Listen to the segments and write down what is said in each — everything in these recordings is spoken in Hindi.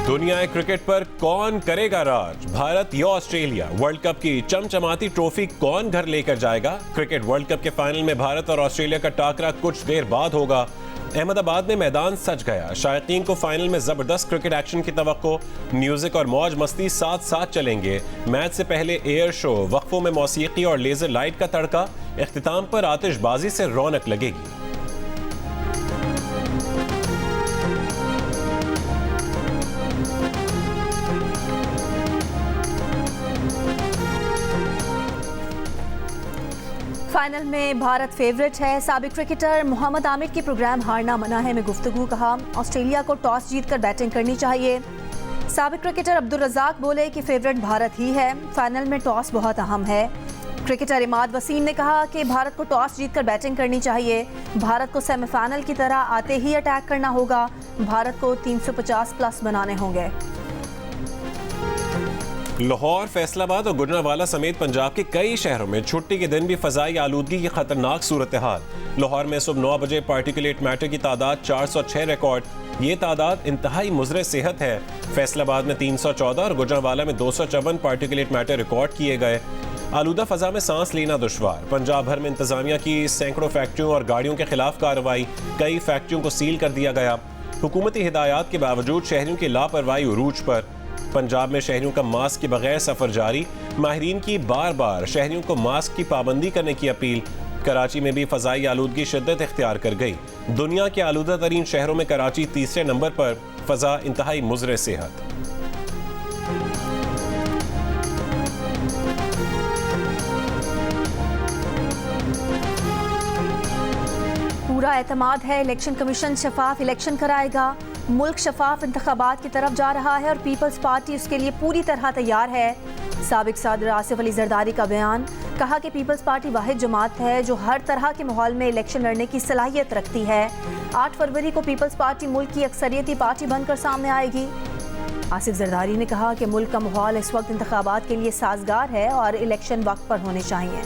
दुनिया क्रिकेट पर कौन करेगा राज, भारत या ऑस्ट्रेलिया? वर्ल्ड कप की चमचमाती ट्रॉफी कौन घर लेकर जाएगा? क्रिकेट वर्ल्ड कप के फाइनल में भारत और ऑस्ट्रेलिया का टाकरा कुछ देर बाद होगा। अहमदाबाद में मैदान सज गया। शायकीन को फाइनल में जबरदस्त क्रिकेट एक्शन की तवक्को। म्यूजिक और मौज मस्ती साथ साथ चलेंगे। मैच से पहले एयर शो, वक्फों में मौसीकी और लेजर लाइट का तड़का। इख्तिताम पर आतिशबाजी से रौनक लगेगी। फाइनल में भारत फेवरेट है। साबिक क्रिकेटर मोहम्मद आमिर की प्रोग्राम हारना मना है में गुफ्तगू। कहा ऑस्ट्रेलिया को टॉस जीतकर बैटिंग करनी चाहिए। साबिक क्रिकेटर अब्दुल रज़ाक बोले कि फेवरेट भारत ही है, फाइनल में टॉस बहुत अहम है। क्रिकेटर इमाद वसीम ने कहा कि भारत को टॉस जीतकर बैटिंग करनी चाहिए। भारत को सेमीफाइनल की तरह आते ही अटैक करना होगा। भारत को 350 प्लस बनाने होंगे। लाहौर, फैसलाबाद और गुजरांवाला समेत पंजाब के कई शहरों में छुट्टी के दिन भी फजाई आलूदगी की खतरनाक सूरत हाल। लाहौर में सुबह 9 बजे पार्टिकुलेट मैटर की तादाद 406 रिकॉर्ड। ये तादाद इंतहाई मुज़र सेहत है। फैसलाबाद में 314 और गुजरांवाला में 254 पार्टिकुलेट मैटर रिकॉर्ड किए गए। आलूदा फजा में सांस लेना दुश्वार। पंजाब भर में इंतजामिया की सैकड़ों फैक्ट्रियों और गाड़ियों के खिलाफ कार्रवाई। कई फैक्ट्रियों को सील कर दिया गया। हुकूमती हिदायत के बावजूद शहरियों की लापरवाही उरूज पर। पंजाब में शहरियों का मास्क के बगैर सफर जारी। माहिरीन की बार बार शहरियों को मास्क की पाबंदी करने की अपील। कराची में भी फजाई आलूदगी शिद्दत इख्तियार कर गई। दुनिया के आलूदा तरीन शहरों में कराची तीसरे नंबर पर। फजा इंतहाई मुज़र सेहत। पूरा एतमाद है इलेक्शन कमीशन शफाफ इलेक्शन कराएगा। मुल्क शफाफ इंतखाबात की तरफ जा रहा है और पीपल्स पार्टी उसके लिए पूरी तरह तैयार है। साबिक सदर आसिफ अली जरदारी का बयान। कहा कि पीपल्स पार्टी वाहिद जमात है जो हर तरह के माहौल में इलेक्शन लड़ने की सलाहियत रखती है। 8 फरवरी को पीपल्स पार्टी मुल्क की अक्सरियती पार्टी बनकर सामने आएगी। आसिफ जरदारी ने कहा कि मुल्क का माहौल इस वक्त इंतखाबात के लिए साजगार है और इलेक्शन वक्त पर होने चाहिए।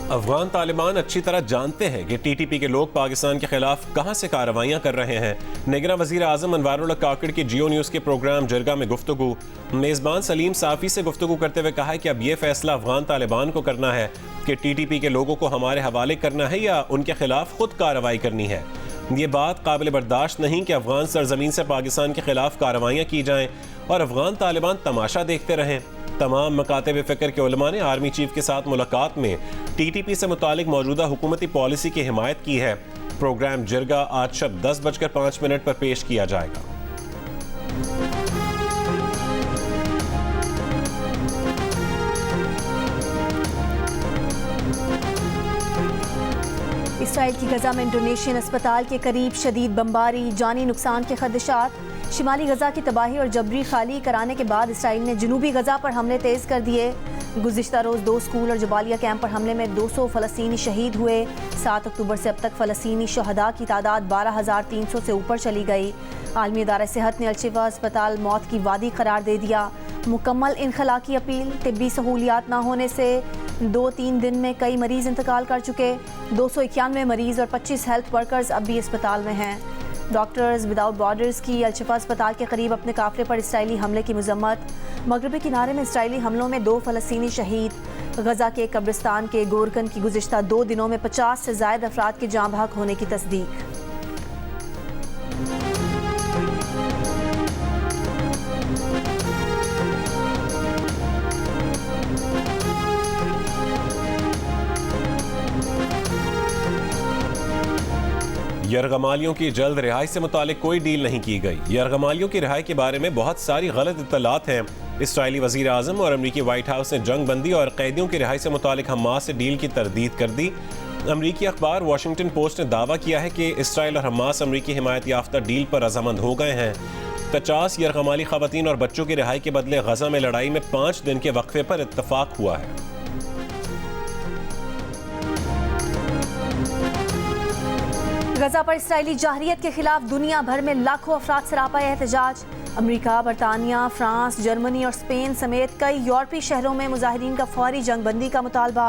अफगान तालिबान अच्छी तरह जानते हैं कि टीटीपी के लोग पाकिस्तान के खिलाफ कहां से कार्रवाइयां कर रहे हैं। निगरां वजीर आजम अनवारुल्लाह काकड़ की जियो न्यूज़ के प्रोग्राम जरगा में गुफ्तगू। मेज़बान सलीम साफ़ी से गुफ्तगू करते हुए कहा कि अब यह फैसला अफगान तालिबान को करना है कि टीटीपी के लोगों को हमारे हवाले करना है या उनके खिलाफ खुद कार्रवाई करनी है। ये बात काबिल बर्दाश्त नहीं कि अफगान सरजमीन से पाकिस्तान के खिलाफ कार्रवाइयाँ की जाएँ और अफगान तालिबान तमाशा देखते रहें। तमाम मकातब फ़िक्र के उलमा ने आर्मी चीफ के साथ मुलाकात में टीटीपी से मुतालिक मौजूदा हुकूमती पॉलिसी की हिमायत की है। प्रोग्राम जिरगा आज शब 10:05 पर पेश किया जाएगा। इसराइल की गजा में इंडोनेशियन अस्पताल के करीब शदीद बमबारी, जानी नुकसान के खदशात। शिमाली गजा की तबाही और जबरी खाली कराने के बाद इसराइल ने जनूबी गजा पर हमले तेज कर दिए। गुज़िश्ता रोज़ 2 स्कूल और जबालिया कैंप पर हमले में 200 फ़लस्तीनी शहीद हुए। 7 अक्टूबर से अब तक फ़लस्तीनी शहदा की तादाद 12,300 से ऊपर चली गई। आलमी इदारा सेहत ने अल-शिफा अस्पताल मौत की वादी करार दे दिया। मुकम्मल इनखला की अपील। तिब्बी सहूलियात न होने से 2-3 दिन में कई मरीज़ इंतकाल कर चुके। 291 मरीज़ और 25 हेल्थ वर्कर्स अब भी अस्पताल में हैं। डॉक्टर्स विदाउट बॉर्डर्स की अल-शिफा अस्पताल के करीब अपने काफिले पर इसराइली हमले की मजम्मत। मगरबी किनारे में इसराइली हमलों में 2 फ़लस्तीनी शहीद। गजा के कब्रिस्तान के गोरकन की गुज़िश्ता 2 दिनों में 50 से ज़ायद अफराद के जाँ बहक होने की तस्दीक। यरगमालियों की जल्द रिहाई से मुतालिक कोई डील नहीं की गई। यरगमालियों की रिहाई के बारे में बहुत सारी गलत इत्तलात हैं। इसराइली वज़ीर आज़म और अमरीकी वाइट हाउस ने जंग बंदी और कैदियों की रिहाई से मुतालिक हमास से डील की तरदीद कर दी। अमरीकी अखबार वाशिंगटन पोस्ट ने दावा किया है कि इसराइल और हमास अमरीकी हिमायत याफ्ता डील पर रजामंद हो गए हैं। 50 यरगमाली ख़वातीन और बच्चों की रिहाई के बदले गजा में लड़ाई में 5 दिन के वक्फे पर इत्तफाक हुआ है। गजा पर इसराइली जाहरियत के खिलाफ दुनिया भर में लाखों अफराद सरापा एहतजाज। अमेरिका, बरतानिया, फ्रांस, जर्मनी और स्पेन समेत कई यूरोपीय शहरों में मुजाहिरीन का फौरी जंगबंदी का मुतालबा।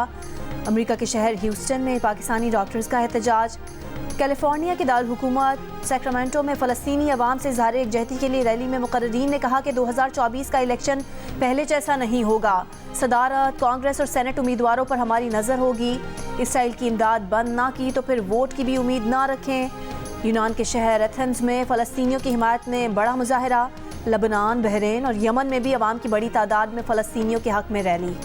अमेरिका के शहर ह्यूस्टन में पाकिस्तानी डॉक्टर्स का एहतजाज। कैलिफोर्निया के दारुल हुकूमत सैक्रामेंटो में फ़लस्तीनी अवाम से इज़हार यकजहती के लिए रैली में मुक़र्रीरीन ने कहा कि 2024 का इलेक्शन पहले जैसा नहीं होगा। सदारत, कांग्रेस और सेनेट उम्मीदवारों पर हमारी नज़र होगी। इसराइल की इमदाद बंद ना की तो फिर वोट की भी उम्मीद ना रखें। यूनान के शहर एथेंस में फ़लस्तीनियों की हिमायत में बड़ा मुजाहरा। लबनान, बहरीन और यमन में भी अवाम की बड़ी तादाद में फ़लस्तीनियों के हक़ में रैली।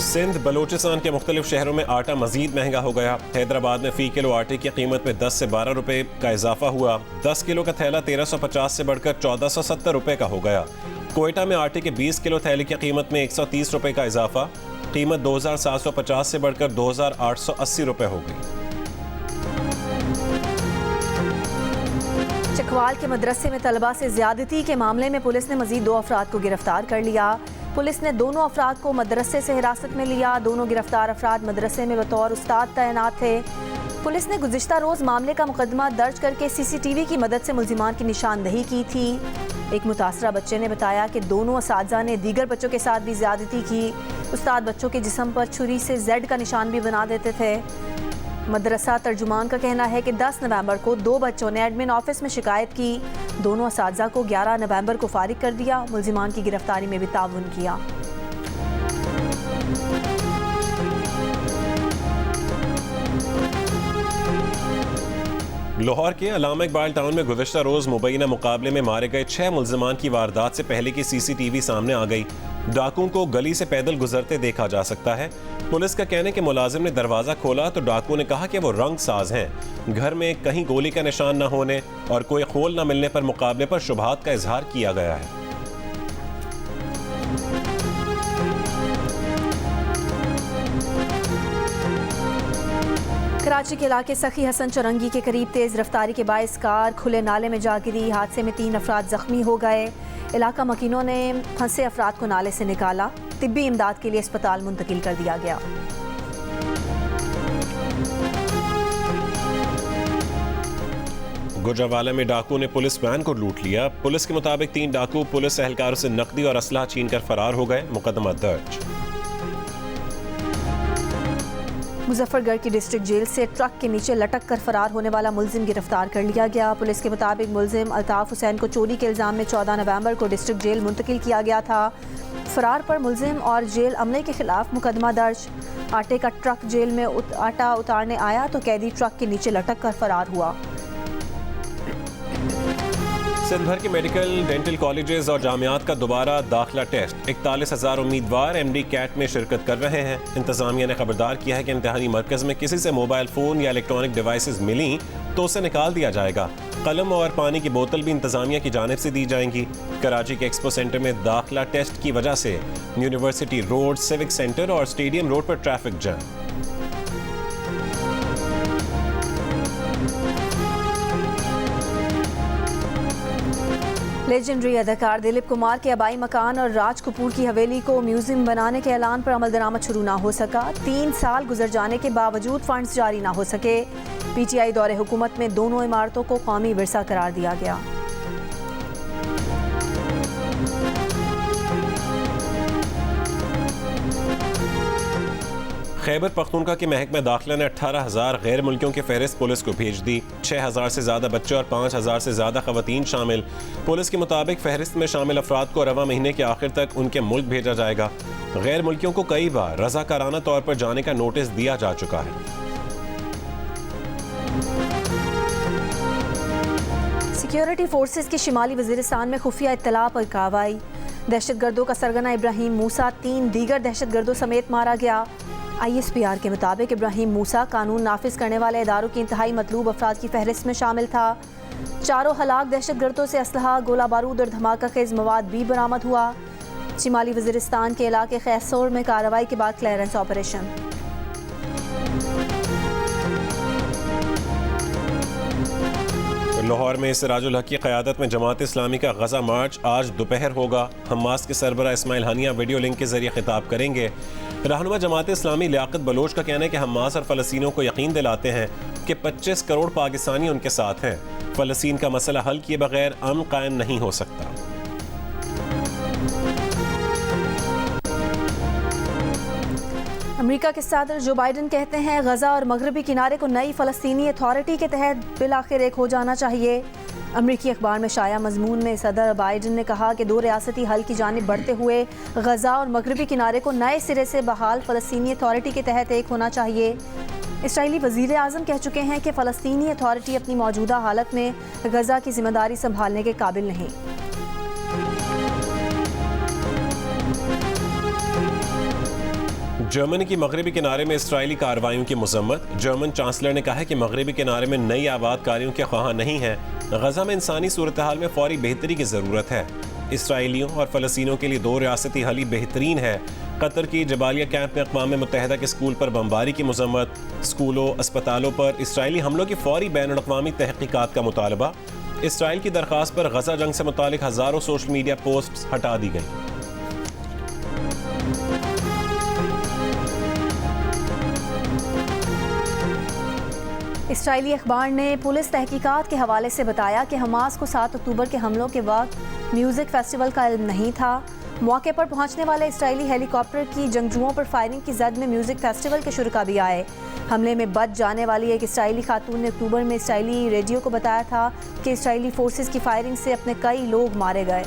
सिंध बलूचिस्तान के मुख्तलिफ शहरों में आटा मजीद महंगा हो गया। हैदराबाद में फ़ी किलो आटे की कीमत में 10 से 12 रुपए का इजाफा हुआ। 10 किलो का थैला 1350 से बढ़कर 1470 रुपए का हो गया। कोयटा में आटे के 20 किलो थैले की कीमत में 130 रुपए का इजाफा। कीमत 2750 से बढ़कर 2880 रुपए हो गई। चकवाल के मदरसे में तलबा से ज्यादती के मामले में पुलिस ने मजीद 2 अफराद को गिरफ्तार कर लिया। पुलिस ने दोनों अफराद को मदरसे से हिरासत में लिया। दोनों गिरफ्तार अफराद मदरसे में बतौर उस्ताद तैनात थे। पुलिस ने गुज़िश्ता रोज़ मामले का मुकदमा दर्ज करके CCTV की मदद से मुल्जिमान की निशानदही की थी। एक मुतासरा बच्चे ने बताया कि दोनों असातिज़ा ने दीगर बच्चों के साथ भी ज्यादती की। उस्ताद बच्चों के जिस्म पर छुरी से Z का निशान भी बना देते थे। मदरसा तर्जुमान का कहना है कि 10 नवंबर को 2 बच्चों ने एडमिन ऑफिस में शिकायत की। दोनों असातिज़ा को 11 नवंबर को फारिग कर दिया। मुल्जिमान की गिरफ्तारी में भी ताउन किया। लाहौर के अलामा इकबाल टाउन में गुज़िश्ता रोज़ मुबैना मुकाबले में मारे गए 6 मुल्जिमान की वारदात से पहले की CCTV सामने आ गई। डाकुओं को गली से पैदल गुजरते देखा जा सकता है। पुलिस का कहना है कि मुलाजिम ने दरवाज़ा खोला तो डाकुओं ने कहा कि वो रंग साज हैं। घर में कहीं गोली का निशान न होने और कोई खोल न मिलने पर मुकाबले पर शुबहात का इजहार किया गया है। कराची के इलाके सखी हसन चौरंगी के करीब तेज़ रफ्तारी के बाइस कार खुले नाले में जा गिरी। हादसे में 3 अफराद जख्मी हो गए। इलाका मकीनों ने फंसे अफराद को नाले से निकाला। तिब्बी इमदाद के लिए अस्पताल मुंतकिल कर दिया गया। गुजरावाला में डाकू ने पुलिस वैन को लूट लिया। पुलिस के मुताबिक 3 डाकू पुलिस एहलकारों से नकदी और असलहा छीन कर फरार हो गए। मुकदमा दर्ज। मुजफ्फरगढ़ की डिस्ट्रिक्ट जेल से ट्रक के नीचे लटक कर फरार होने वाला मुल्जिम गिरफ्तार कर लिया गया। पुलिस के मुताबिक मुल्जिम अल्ताफ हुसैन को चोरी के इल्ज़ाम में 14 नवंबर को डिस्ट्रिक्ट जेल मुंतकिल किया गया था। फरार पर मुल्जिम और जेल अमले के खिलाफ मुकदमा दर्ज। आटे का ट्रक जेल में आटा उतारने आया तो कैदी ट्रक के नीचे लटक कर फरार हुआ। सिंध भर के मेडिकल डेंटल कॉलेजेस और जामियात का दोबारा दाखिला टेस्ट। 41,000 उम्मीदवार MD कैट में शिरकत कर रहे हैं। इंतजामिया ने खबरदार किया है कि इम्तिहानी मरकज में किसी से मोबाइल फ़ोन या इलेक्ट्रॉनिक डिवाइसेस मिली तो उसे निकाल दिया जाएगा। कलम और पानी की बोतल भी इंतजामिया की जानिब से दी जाएंगी। कराची के एक्सपो सेंटर में दाखिला टेस्ट की वजह से यूनिवर्सिटी रोड, सिविक सेंटर और स्टेडियम रोड पर ट्रैफिक जाम। लेजेंडरी अदाकार दिलीप कुमार के आबाई मकान और राज कपूर की हवेली को म्यूजियम बनाने के ऐलान पर अमल दरामद शुरू ना हो सका। 3 साल गुजर जाने के बावजूद फंड्स जारी ना हो सके। PTI दौरे हुकूमत में दोनों इमारतों को कौमी विरसा करार दिया गया। खैबर पख्तूनख्वा के महकमा दाखिला ने 18,000 गैर मुल्कियों की फहरिस्त पुलिस को भेज दी। 6,000 से ज़्यादा बच्चे और 5,000 से ज़्यादा ख़वातीन शामिल। पुलिस के मुताबिक फहरिस्त में शामिल अफराद को रवा महीने के आखिर तक उनके मुल्क भेजा जाएगा। गैर मुल्कियों को कई बार रज़ाकाराना तौर पर जाने का नोटिस दिया जा चुका है। सिक्योरिटी फोर्सेस की शिमाली वज़ीरिस्तान में खुफिया इत्तला पर कार्रवाई। दहशतगर्दों का सरगना इब्राहिम मूसा 3 दीगर दहशतगर्दों समेत मारा गया। ISPR के मुताबिक इब्राहिम मूसा कानून नाफिज करने वाले इदारों की इंतहाई मतलूब अफराद की फहरिस्त में शामिल था। 4 हलाक दहशतगर्दों से असलहा, गोला बारूद और धमाका खेज मवाद भी बरामद हुआ। शिमाली वज़ीरिस्तान के इलाके खैसोर में कार्रवाई के बाद क्लियरेंस ऑपरेशन। लाहौर में सिराजुल हक की क़यादत में जमात इस्लामी का गज़ा मार्च आज दोपहर होगा। हमास के सरबरा इस्माइल हानिया वीडियो लिंक के जरिए खिताब करेंगे। रहनुमा जमात इस्लामी लियाकत बलोच का कहना है कि हमास और फ़लस्तीनियों को यकीन दिलाते हैं जबकि 25 करोड़ पाकिस्तानी उनके साथ हैं। फ़लस्तीन का मसला हल किए बगैर अमन कायम नहीं हो सकता। अमेरिका के सदर जो बाइडन कहते हैं गजा और मगरबी किनारे को नई फ़लस्तीनी अथॉरिटी के तहत बिलाखिर एक हो जाना चाहिए। अमेरिकी अखबार में शाया मजमून में सदर बाइडन ने कहा कि 2 रियासती हल की जानिब बढ़ते हुए गजा और मगरबी किनारे को नए सिरे से बहाल फ़लस्तीनी अथॉरिटी के तहत एक होना चाहिए। इसराइली वज़ीर आज़म कह चुके हैं कि फ़लस्तीनी अथॉरिटी अपनी मौजूदा हालत में गजा की जिम्मेदारी संभालने के काबिल नहीं। जर्मनी की मगरबी किनारे में इसराइली कार्रवाइयों की मजम्मत। जर्मन चांसलर ने कहा है कि मगरबी किनारे में नई आबादकारियों के ख्वाह नहीं है। गजा में इंसानी सूरत हाल में फौरी बेहतरी की ज़रूरत है। इसराइलियों और फ़लस्तीनियों के लिए 2 रियासती हल ही बेहतरीन है। कतर की जबालिया कैंप में अक़वाम मुत्तहिदा के स्कूल पर बमबारी की मजम्मत। स्कूलों अस्पतालों पर इसराइली हमलों की फौरी बैनुल-अक़वामी तहक़ीक़ात का मुतालबा। इसराइल की दरख्वास्त पर गजा जंग से मुतालिक हज़ारों सोशल मीडिया पोस्ट्स हटा दी गई। इसराइली अखबार ने पुलिस तहकीकात के हवाले से बताया कि हमास को 7 अक्टूबर के हमलों के वक्त म्यूज़िक फेस्टिवल का इल्म नहीं था। मौके पर पहुंचने वाले इसराइली हेलीकॉप्टर की जंगजुओं पर फायरिंग की जद में म्यूज़िक फेस्टिवल के शुरा भी आए। हमले में बच जाने वाली एक इसराइली खातून ने अक्टूबर में इसराइली रेडियो को बताया था कि इसराइली फोर्सेस की फायरिंग से अपने कई लोग मारे गए।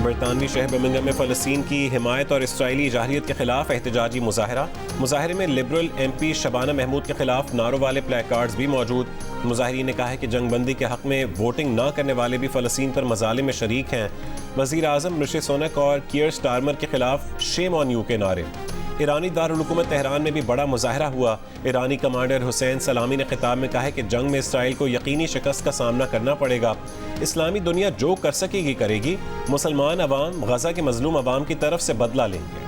बरतानवी शहर बर्मिंघम में फ़लस्तीन की हिमायत और इसराइली जाहिलियत के खिलाफ एहतजाजी मुजाहरा। मुजाहरे में लिबरल MP शबाना महमूद के खिलाफ नारों वाले प्ले कार्ड्स भी मौजूद। मुजाहिरीन ने कहा है कि जंगबंदी के हक़ में वोटिंग न करने वाले भी फ़लस्तीन पर मज़ालिम में शरीक हैं। वज़ीर आज़म ऋषि सुनक और कियर स्टारमर के खिलाफ शेम ऑन यू के नारे। ईरानी दारुल हुकूमत तेहरान में भी बड़ा मुजाहरा हुआ। ईरानी कमांडर हुसैन सलामी ने खिताब में कहा है कि जंग में इसराइल को यकीनी शिकस्त का सामना करना पड़ेगा। इस्लामी दुनिया जो कर सकेगी करेगी। मुसलमान अवाम गजा के मजलूम अवाम की तरफ से बदला लेंगे।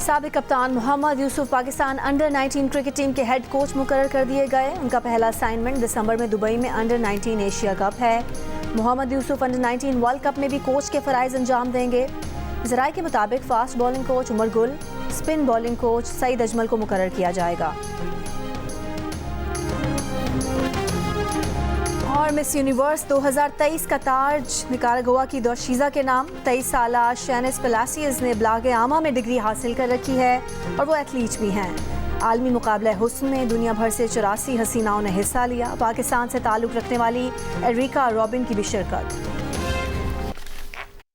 साबिक कप्तान Mohammad Yousuf Pakistan under nineteen cricket team के हेड कोच मुकर्रर कर दिए गए। उनका पहला असाइनमेंट दिसंबर में दुबई में अंडर-19 एशिया कप है। Mohammad Yousuf under nineteen world cup में भी कोच के फ़राइज़ अंजाम देंगे। ज़राए के मुताबिक fast bowling coach Umar Gul, spin bowling coach Saeed Ajmal को मुकर्रर किया जाएगा। और मिस यूनिवर्स 2023 का ताज निकारागुआ की दोशीज़ा के नाम। 23 साला शैनिस पेलासियस ने ब्लागे आमा में डिग्री हासिल कर रखी है और वो एथलीट भी हैं। आलमी मुकाबले हुस्न में दुनिया भर से 84 हसीनाओं ने हिस्सा लिया। पाकिस्तान से ताल्लुक़ रखने वाली एरिका रॉबिन की भी शिरकत।